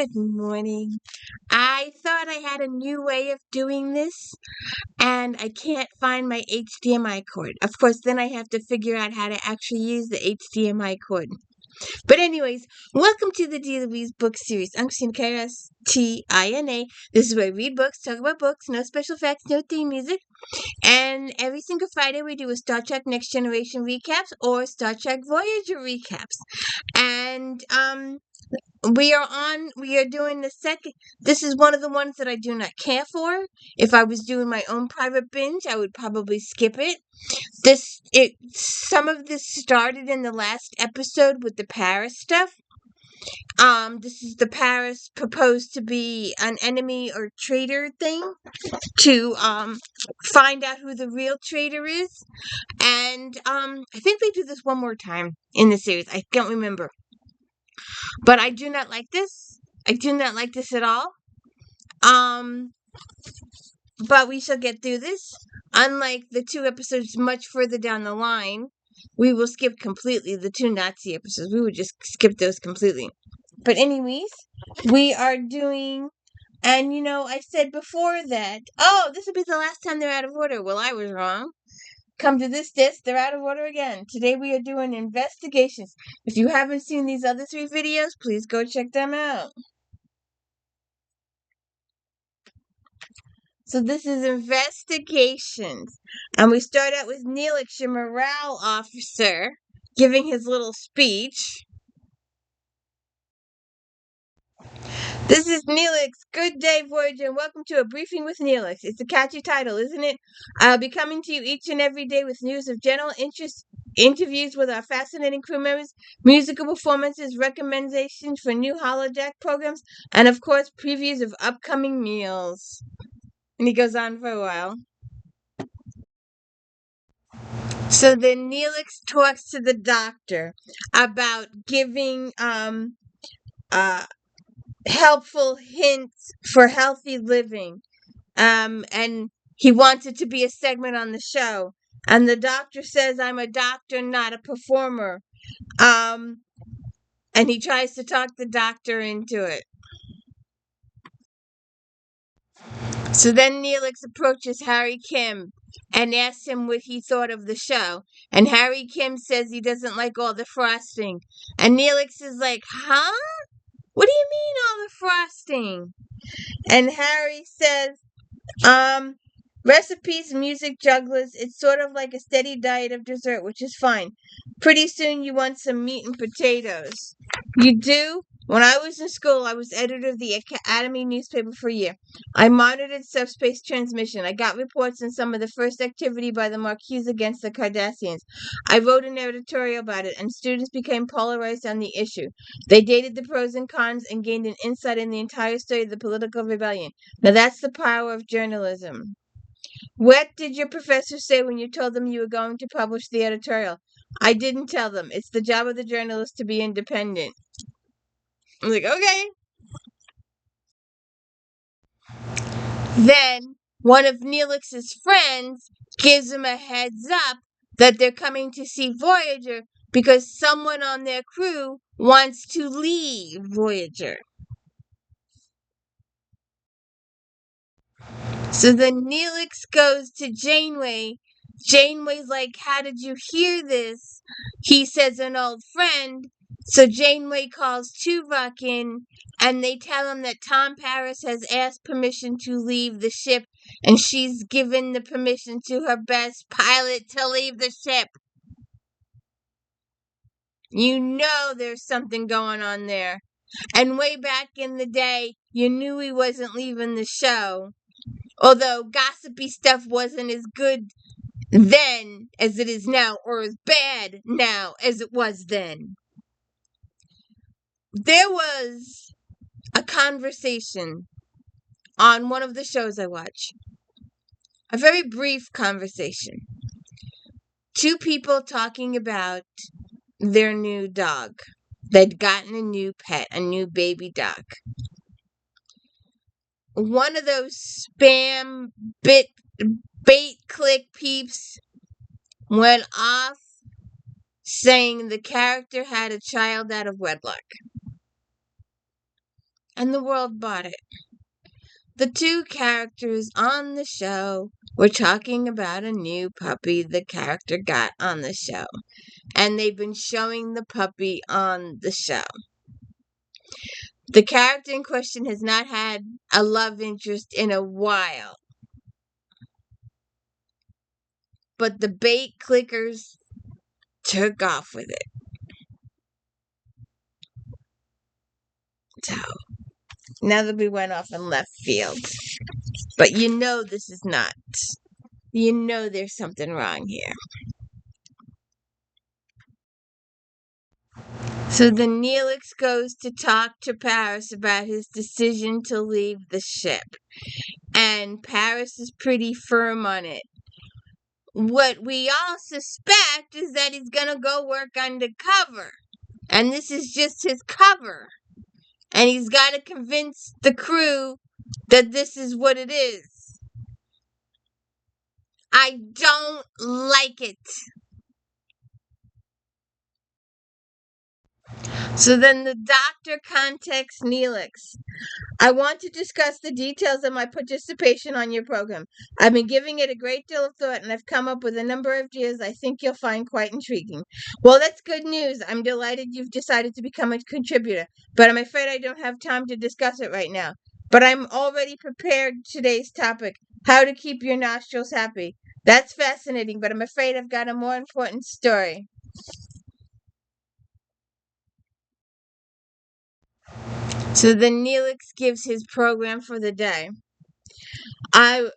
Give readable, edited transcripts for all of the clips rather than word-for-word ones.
Good morning. I thought I had a new way of doing this, and I can't find my HDMI cord. Of course, then I have to figure out how to actually use the HDMI cord. But anyways, welcome to the D. Louise book series. I'm Christina K-S-T-I-N-A. This is where I read books, talk about books, no special effects, no theme music. And every single Friday we do a Star Trek Next Generation recaps or Star Trek Voyager recaps. And we are doing the second. This is one of the ones that I do not care for. If I was doing my own private binge, I would probably skip it. Some of this started in the last episode with the Paris stuff. This is the Paris proposed to be an enemy or traitor thing to find out who the real traitor is. And I think they do this one more time in the series. I don't remember. But I do not like this. I do not like this at all. But we shall get through this. Unlike the two episodes much further down the line, we will skip completely the two Nazi episodes. We would just skip those completely. But anyways, we are doing, and I said before that, this will be the last time they're out of order. Well, I was wrong. Come to this disc, they're out of order again. Today we are doing investigations. If you haven't seen these other three videos, please go check them out. So this is investigations. And we start out with Nelix, your morale officer, giving his little speech. This is Nelix. Good day, Voyager, and welcome to a briefing with Nelix. It's a catchy title, isn't it? I'll be coming to you each and every day with news of general interest, interviews with our fascinating crew members, musical performances, recommendations for new holodeck programs, and of course, previews of upcoming meals. And he goes on for a while. So then Nelix talks to the doctor about giving helpful hints for healthy living. And he wants it to be a segment on the show. And the doctor says, I'm a doctor, not a performer. And he tries to talk the doctor into it. So then Nelix approaches Harry Kim and asks him what he thought of the show. And Harry Kim says he doesn't like all the frosting. And Nelix is like, huh? What do you mean all the frosting? And Harry says, recipes, music, jugglers, it's sort of like a steady diet of dessert, which is fine. Pretty soon you want some meat and potatoes. You do? When I was in school, I was editor of the Academy newspaper for a year. I monitored subspace transmission. I got reports on some of the first activity by the Marquis against the Cardassians. I wrote an editorial about it, and students became polarized on the issue. They dated the pros and cons and gained an insight in the entire story of the political rebellion. Now that's the power of journalism. What did your professor say when you told them you were going to publish the editorial? I didn't tell them. It's the job of the journalist to be independent. I'm like, okay. Then one of Nelix's friends gives him a heads up that they're coming to see Voyager because someone on their crew wants to leave Voyager. So then Nelix goes to Janeway. Janeway's like, how did you hear this? He says, an old friend. So Janeway calls Tuvok in, and they tell him that Tom Paris has asked permission to leave the ship, and she's given the permission to her best pilot to leave the ship. You know there's something going on there. And way back in the day, you knew he wasn't leaving the show. Although gossipy stuff wasn't as good then as it is now, or as bad now as it was then. There was a conversation on one of the shows I watch. A very brief conversation. Two people talking about their new dog. They'd gotten a new pet, a new baby dog. One of those spam bait click peeps went off saying the character had a child out of wedlock. and the world bought it. The two characters on the show were talking about a new puppy the character got on the show, and they've been showing the puppy on the show. The character in question has not had a love interest in a while, but the bait clickers took off with it. So, now that we went off in left field. But you know this is not. You know there's something wrong here. So then Nelix goes to talk to Paris about his decision to leave the ship. And Paris is pretty firm on it. What we all suspect is that he's going to go work undercover. And this is just his cover. And he's got to convince the crew that this is what it is. I don't like it. So then the doctor contacts Nelix. I want to discuss the details of my participation on your program. I've been giving it a great deal of thought, and I've come up with a number of ideas I think you'll find quite intriguing. Well, that's good news. I'm delighted you've decided to become a contributor, but I'm afraid I don't have time to discuss it right now. But I'm already prepared today's topic, how to keep your nostrils happy. That's fascinating, but I'm afraid I've got a more important story. So then Nelix gives his program for the day. I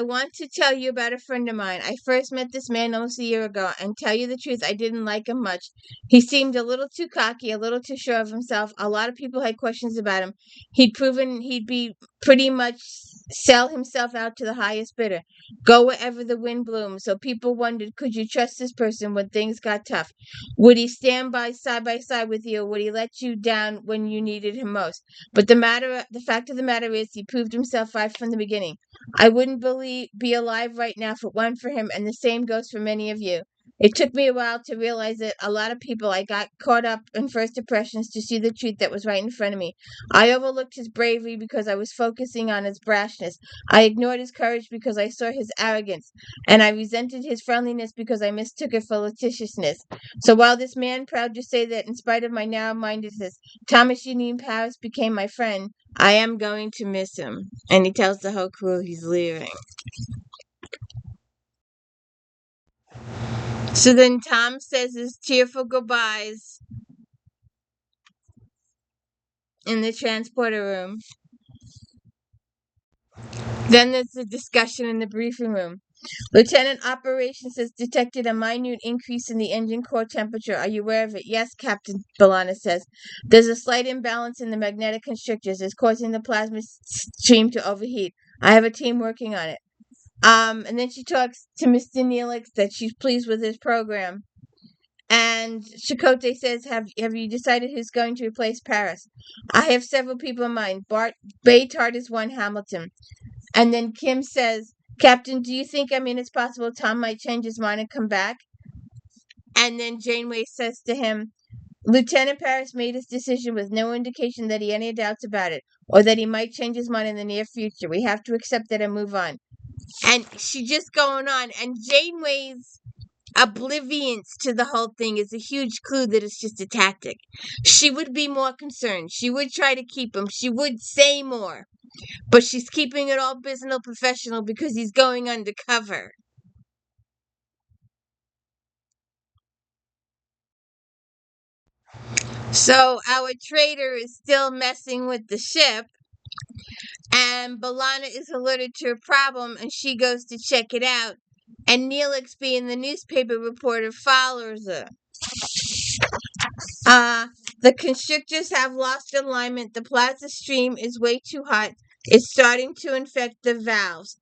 want to tell you about a friend of mine. I first met this man almost a year ago, and tell you the truth, I didn't like him much. He seemed a little too cocky, a little too sure of himself. A lot of people had questions about him. He'd proven he'd be pretty much sell himself out to the highest bidder, go wherever the wind blooms. So people wondered, could you trust this person when things got tough? Would he stand by side with you, or would he let you down when you needed him most? But the fact of the matter is, he proved himself right from the beginning. I wouldn't be alive right now if it weren't for him, and the same goes for many of you. It took me a while to realize that a lot of people I got caught up in first impressions to see the truth that was right in front of me. I overlooked his bravery because I was focusing on his brashness. I ignored his courage because I saw his arrogance, and I resented his friendliness because I mistook it for litigiousness. So while this man proud to say that in spite of my narrow-mindedness, Thomas Eugene Paris became my friend, I am going to miss him. And he tells the whole crew he's leaving. So then Tom says his tearful goodbyes in the transporter room. Then there's a discussion in the briefing room. Lieutenant Operations has detected a minute increase in the engine core temperature. Are you aware of it? Yes, Captain, B'Elanna says. There's a slight imbalance in the magnetic constrictors. It's causing the plasma stream to overheat. I have a team working on it. And then she talks to Mr. Nelix that she's pleased with his program. And Chakotay says, have you decided who's going to replace Paris? I have several people in mind. Baytard is one, Hamilton. And then Kim says, Captain, do you think, it's possible Tom might change his mind and come back? And then Janeway says to him, Lieutenant Paris made his decision with no indication that he had any doubts about it, or that he might change his mind in the near future. We have to accept it and move on. And she's just going on. And Janeway's oblivience to the whole thing is a huge clue that it's just a tactic. She would be more concerned. She would try to keep him. She would say more. But she's keeping it all business professional because he's going undercover. So our trader is still messing with the ship, and B'Elanna is alerted to a problem, and she goes to check it out. And Nelix, being the newspaper reporter, follows her. The constrictors have lost alignment. The plasma stream is way too hot. It's starting to infect the valves.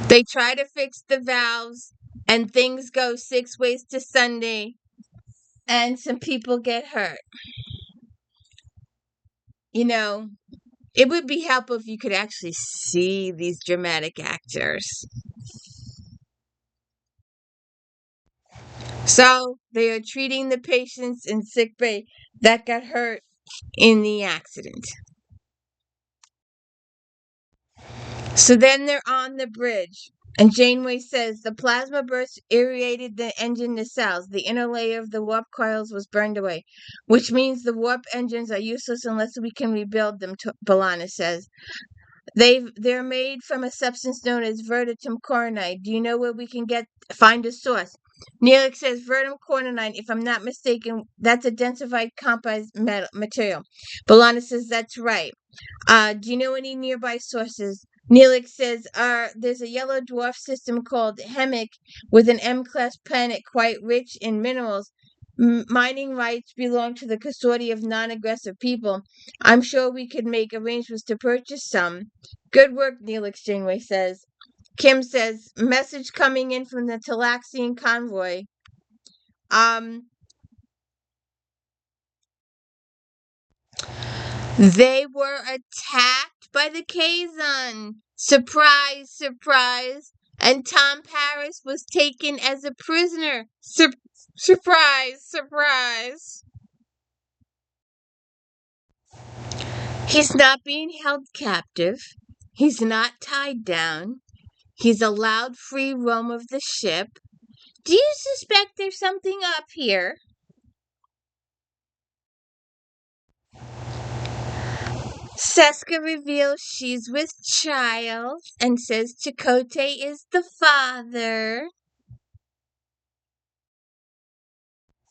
They try to fix the valves, and things go 6 ways to Sunday, and some people get hurt. It would be helpful if you could actually see these dramatic actors. So they are treating the patients in sick bay that got hurt in the accident. So then they're on the bridge, and Janeway says the plasma burst irradiated the engine nacelles. The inner layer of the warp coils was burned away, which means the warp engines are useless unless we can rebuild them, B'Elanna says. They're made from a substance known as vertitum coronide. Do you know where we can find a source? Nelix says vertitum coronide, if I'm not mistaken, that's a densified composite material. B'Elanna says that's right. Do you know any nearby sources? Nelix says, there's a yellow dwarf system called Hemic with an M-class planet quite rich in minerals. Mining rights belong to the Consortium of Non-Aggressive People. I'm sure we could make arrangements to purchase some. Good work, Nelix, Janeway says. Kim says, message coming in from the Talaxian convoy. They were attacked by the Kazon. Surprise, surprise. And Tom Paris was taken as a prisoner. Surprise, surprise. He's not being held captive. He's not tied down. He's allowed free roam of the ship. Do you suspect there's something up here? Seska reveals she's with child and says Chakotay is the father.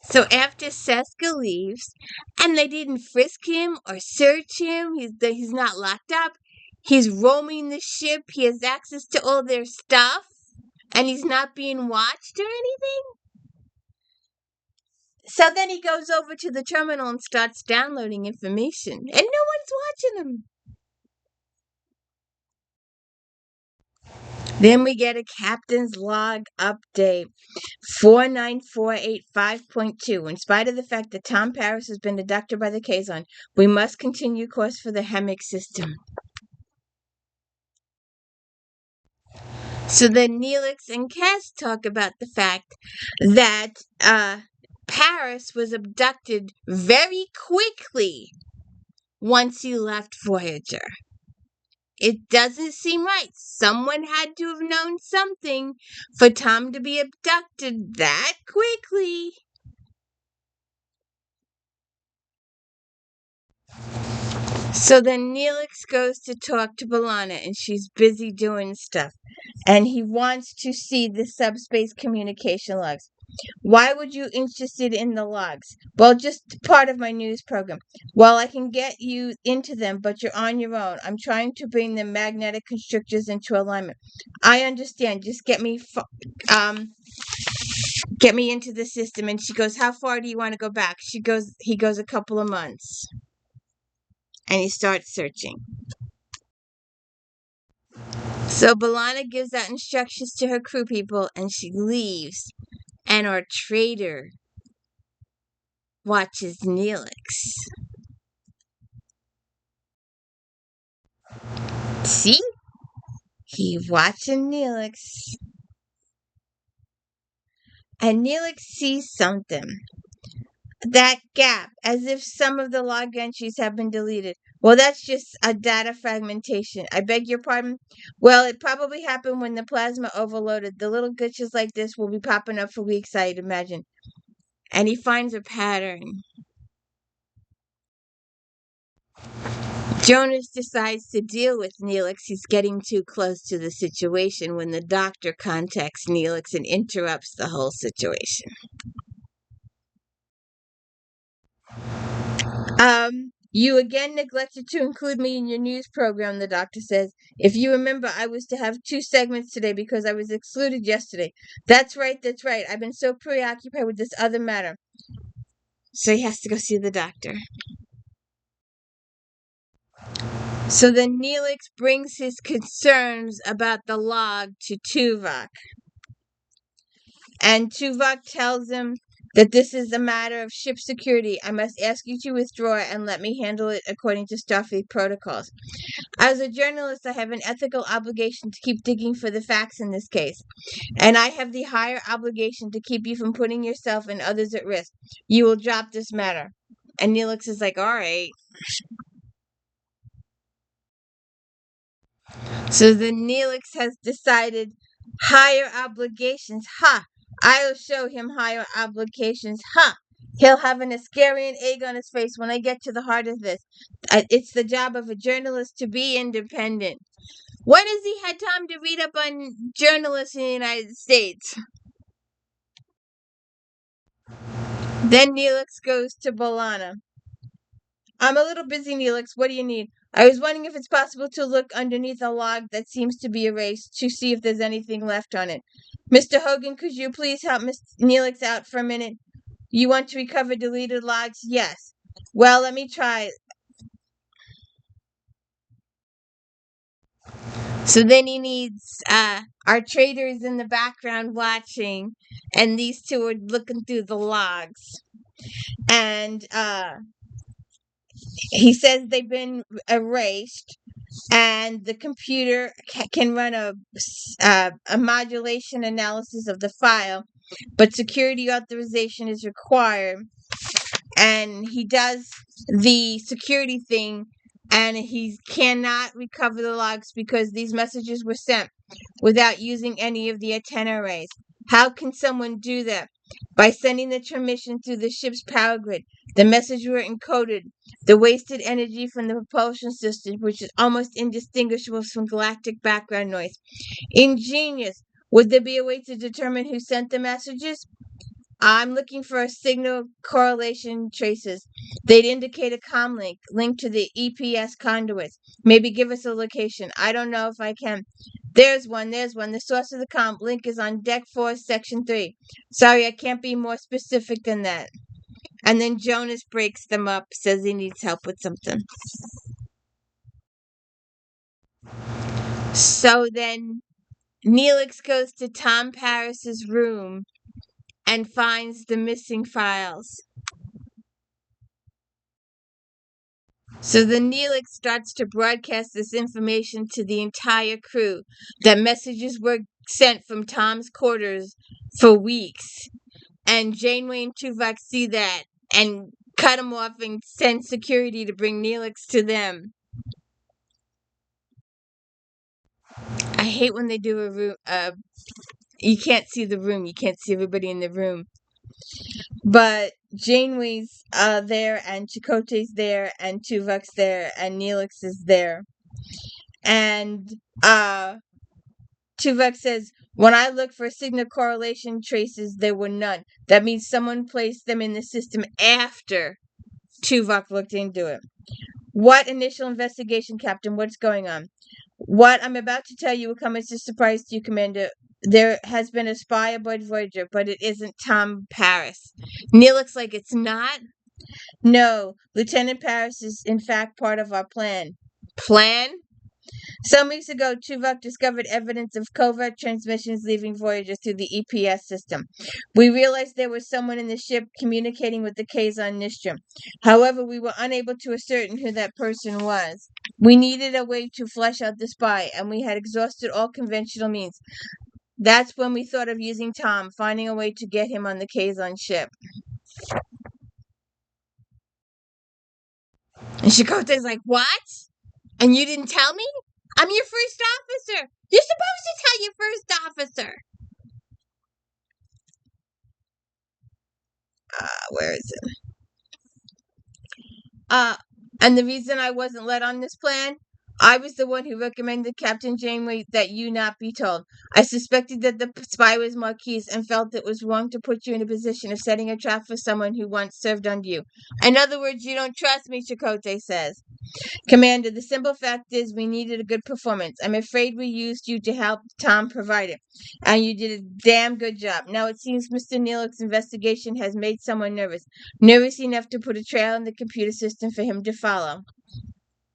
So after Seska leaves, and they didn't frisk him or search him, he's not locked up. He's roaming the ship. He has access to all their stuff, and he's not being watched or anything. So then he goes over to the terminal and starts downloading information, and no one's watching him. Then we get a captain's log update. 49485.2. In spite of the fact that Tom Paris has been abducted by the Kazon, we must continue course for the Hemic system. So then Nelix and Cass talk about the fact that Paris was abducted very quickly once he left Voyager. It doesn't seem right. Someone had to have known something for Tom to be abducted that quickly. So then Nelix goes to talk to B'Elanna, and she's busy doing stuff. And he wants to see the subspace communication logs. Why would you interested in the logs? Well, just part of my news program. Well, I can get you into them, but you're on your own. I'm trying to bring the magnetic constrictors into alignment. I understand. Just get me into the system. And she goes, how far do you want to go back? He goes, a couple of months. And he starts searching. So B'Elanna gives out instructions to her crew people, and she leaves. And our traitor watches Nelix. See? He watching Nelix. And Nelix sees something. That gap, as if some of the log entries have been deleted. Well, that's just a data fragmentation. I beg your pardon? Well, it probably happened when the plasma overloaded. The little glitches like this will be popping up for weeks, I'd imagine. And he finds a pattern. Jonas decides to deal with Nelix. He's getting too close to the situation when the doctor contacts Nelix and interrupts the whole situation. You again neglected to include me in your news program, the doctor says. If you remember, I was to have 2 segments today because I was excluded yesterday. That's right. I've been so preoccupied with this other matter. So he has to go see the doctor. So then Nelix brings his concerns about the log to Tuvok. And Tuvok tells him that this is a matter of ship security. I must ask you to withdraw and let me handle it according to Starfleet protocols. As a journalist, I have an ethical obligation to keep digging for the facts in this case, and I have the higher obligation to keep you from putting yourself and others at risk. You will drop this matter." And Nelix is like, "All right." So the Nelix has decided higher obligations. Ha! I'll show him higher obligations. Ha! He'll have an Ascarian egg on his face when I get to the heart of this. It's the job of a journalist to be independent. When has he had time to read up on journalists in the United States? Then Neelix goes to Balana. "I'm a little busy, Neelix. What do you need?" "I was wondering if it's possible to look underneath a log that seems to be erased to see if there's anything left on it. Mr. Hogan, could you please help Miss Neelix out for a minute? You want to recover deleted logs?" "Yes." "Well, let me try." So then he needs our traders in the background watching, and these two are looking through the logs. And he says they've been erased, and the computer can run a modulation analysis of the file, but security authorization is required. And he does the security thing, and he cannot recover the logs because these messages were sent without using any of the antenna arrays. How can someone do that? By sending the transmission through the ship's power grid. The messages were encoded. The wasted energy from the propulsion system, which is almost indistinguishable from galactic background noise. Ingenious. Would there be a way to determine who sent the messages? I'm looking for a signal correlation traces. They'd indicate a comm link linked to the EPS conduits. Maybe give us a location. I don't know if I can. There's one. The source of the comm link is on Deck 4, Section 3. Sorry, I can't be more specific than that. And then Jonas breaks them up, says he needs help with something. So then Neelix goes to Tom Paris's room and finds the missing files. So the Nelix starts to broadcast this information to the entire crew that messages were sent from Tom's quarters for weeks. And Janeway and Tuvok see that and cut him off and send security to bring Nelix to them. I hate when they do a room. You can't see the room. You can't see everybody in the room. But Janeway's there, and Chakotay's there, and Tuvok's there, and Nelix is there. And Tuvok says, "When I looked for signal correlation traces, there were none. That means someone placed them in the system after Tuvok looked into it." "What initial investigation, Captain? What's going on?" "What I'm about to tell you will come as a surprise to you, Commander. There has been a spy aboard Voyager, but it isn't Tom Paris." Neil looks like it's not. "No, Lieutenant Paris is in fact part of our plan." "Plan?" "Some weeks ago, Tuvok discovered evidence of covert transmissions leaving Voyager through the EPS system. We realized there was someone in the ship communicating with the Kazon Nistrum. However, we were unable to ascertain who that person was. We needed a way to flesh out the spy, and we had exhausted all conventional means. That's when we thought of using Tom, finding a way to get him on the Kazon ship." And Chakotay's like, "What? And you didn't tell me? I'm your first officer. You're supposed to tell your first officer." Where is it? And the reason I wasn't let on this plan, I was the one who recommended Captain Janeway that you not be told. I suspected that the spy was Marquise and felt it was wrong to put you in a position of setting a trap for someone who once served under you. In other words, you don't trust me, Chakotay says. "Commander, the simple fact is we needed a good performance. I'm afraid we used you to help Tom provide it. And you did a damn good job. Now it seems Mr. Neelix's investigation has made someone nervous. Nervous enough to put a trail in the computer system for him to follow."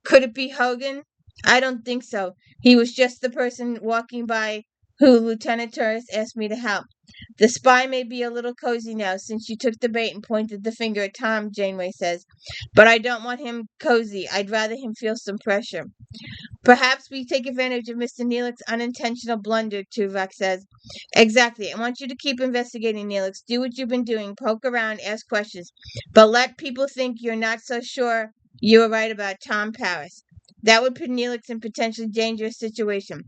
"Could it be Hogan?" "I don't think so. He was just the person walking by who Lieutenant Turris asked me to help. The spy may be a little cozy now since you took the bait and pointed the finger at Tom, Janeway says. But I don't want him cozy. I'd rather him feel some pressure. Perhaps we take advantage of Mr. Nelix's unintentional blunder, Tuvok says. Exactly. I want you to keep investigating, Nelix. Do what you've been doing. Poke around, ask questions. But let people think you're not so sure you were right about Tom Paris. That would put Nelix in a potentially dangerous situation.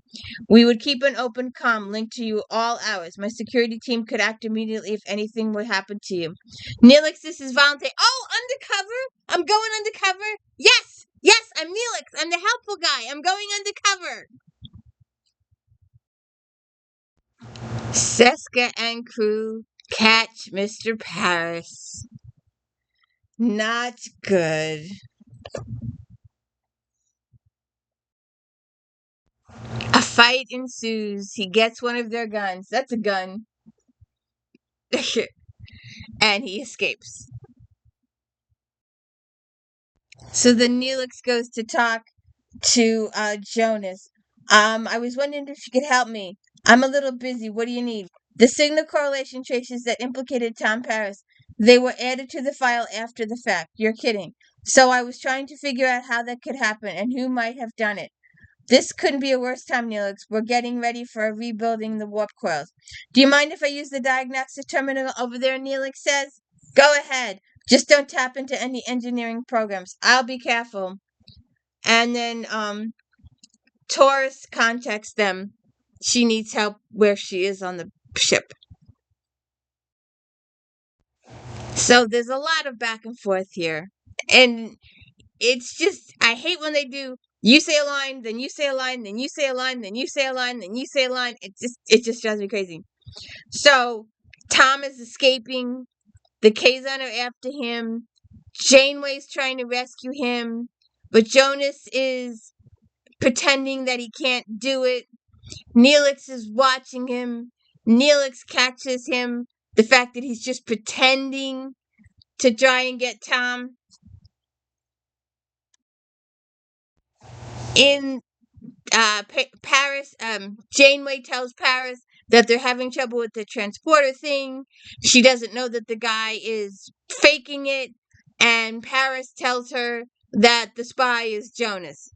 We would keep an open comm linked to you all hours. My security team could act immediately if anything would happen to you. Nelix, this is Valentine. Oh, undercover? I'm going undercover? Yes! Yes, I'm Nelix. I'm the helpful guy. I'm going undercover. Seska and crew catch Mr. Paris. Not good. A fight ensues. He gets one of their guns. That's a gun. And he escapes. So then Neelix goes to talk to Jonas. I was wondering if you could help me. I'm a little busy. What do you need? The signal correlation traces that implicated Tom Paris. They were added to the file after the fact. You're kidding. So I was trying to figure out how that could happen and who might have done it. This couldn't be a worse time, Neelix. We're getting ready for rebuilding the warp coils. Do you mind if I use the diagnostic terminal over there, Neelix says? Go ahead. Just don't tap into any engineering programs. I'll be careful. And then Taurus contacts them. She needs help where she is on the ship. So there's a lot of back and forth here. And it's just, I hate when they do, you say a line, then you say a line, then you say a line, then you say a line, then you say a line. It just drives me crazy. So Tom is escaping. The Kazon are after him. Janeway's trying to rescue him. But Jonas is pretending that he can't do it. Neelix is watching him. Neelix catches him. The fact that he's just pretending to try and get Tom. In Paris, Janeway tells Paris that they're having trouble with the transporter thing. She doesn't know that the guy is faking it. And Paris tells her that the spy is Jonas.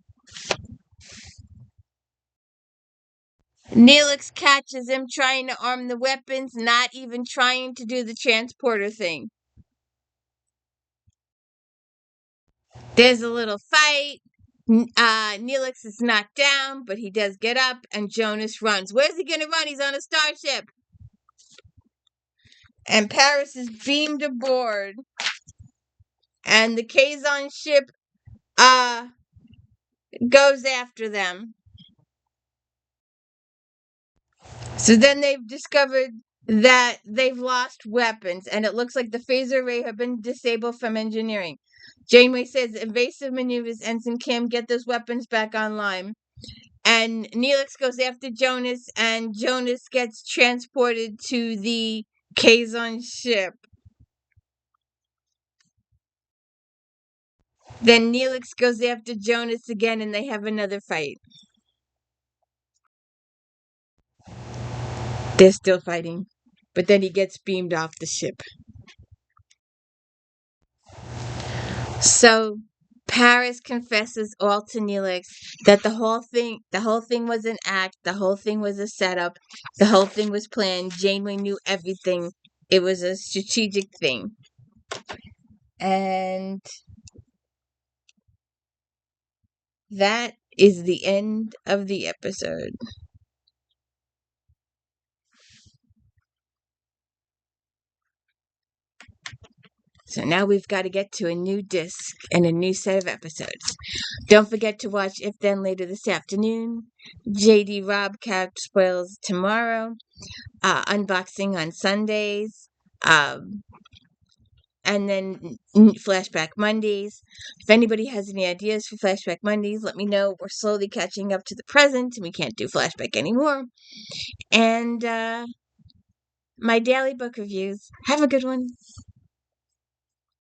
Neelix catches him trying to arm the weapons, not even trying to do the transporter thing. There's a little fight. Neelix is knocked down, but he does get up, and Jonas runs. Where's he going to run? He's on a starship. And Paris is beamed aboard. And the Kazon ship goes after them. So then they've discovered that they've lost weapons, and it looks like the phaser array have been disabled from engineering. Janeway says, evasive maneuvers, Ensign Kim, get those weapons back online. And Neelix goes after Jonas, and Jonas gets transported to the Kazon ship. Then Neelix goes after Jonas again, and they have another fight. They're still fighting, but then he gets beamed off the ship. So Paris confesses all to Nelix that the whole thing was an act, the whole thing was a setup, the whole thing was planned. Janeway knew everything. It was a strategic thing. And that is the end of the episode. So now we've got to get to a new disc and a new set of episodes. Don't forget to watch If Then later this afternoon. JD Rob Couch Spoils tomorrow. Unboxing on Sundays. And then Flashback Mondays. If anybody has any ideas for Flashback Mondays, let me know. We're slowly catching up to the present, and we can't do Flashback anymore. And my daily book reviews. Have a good one.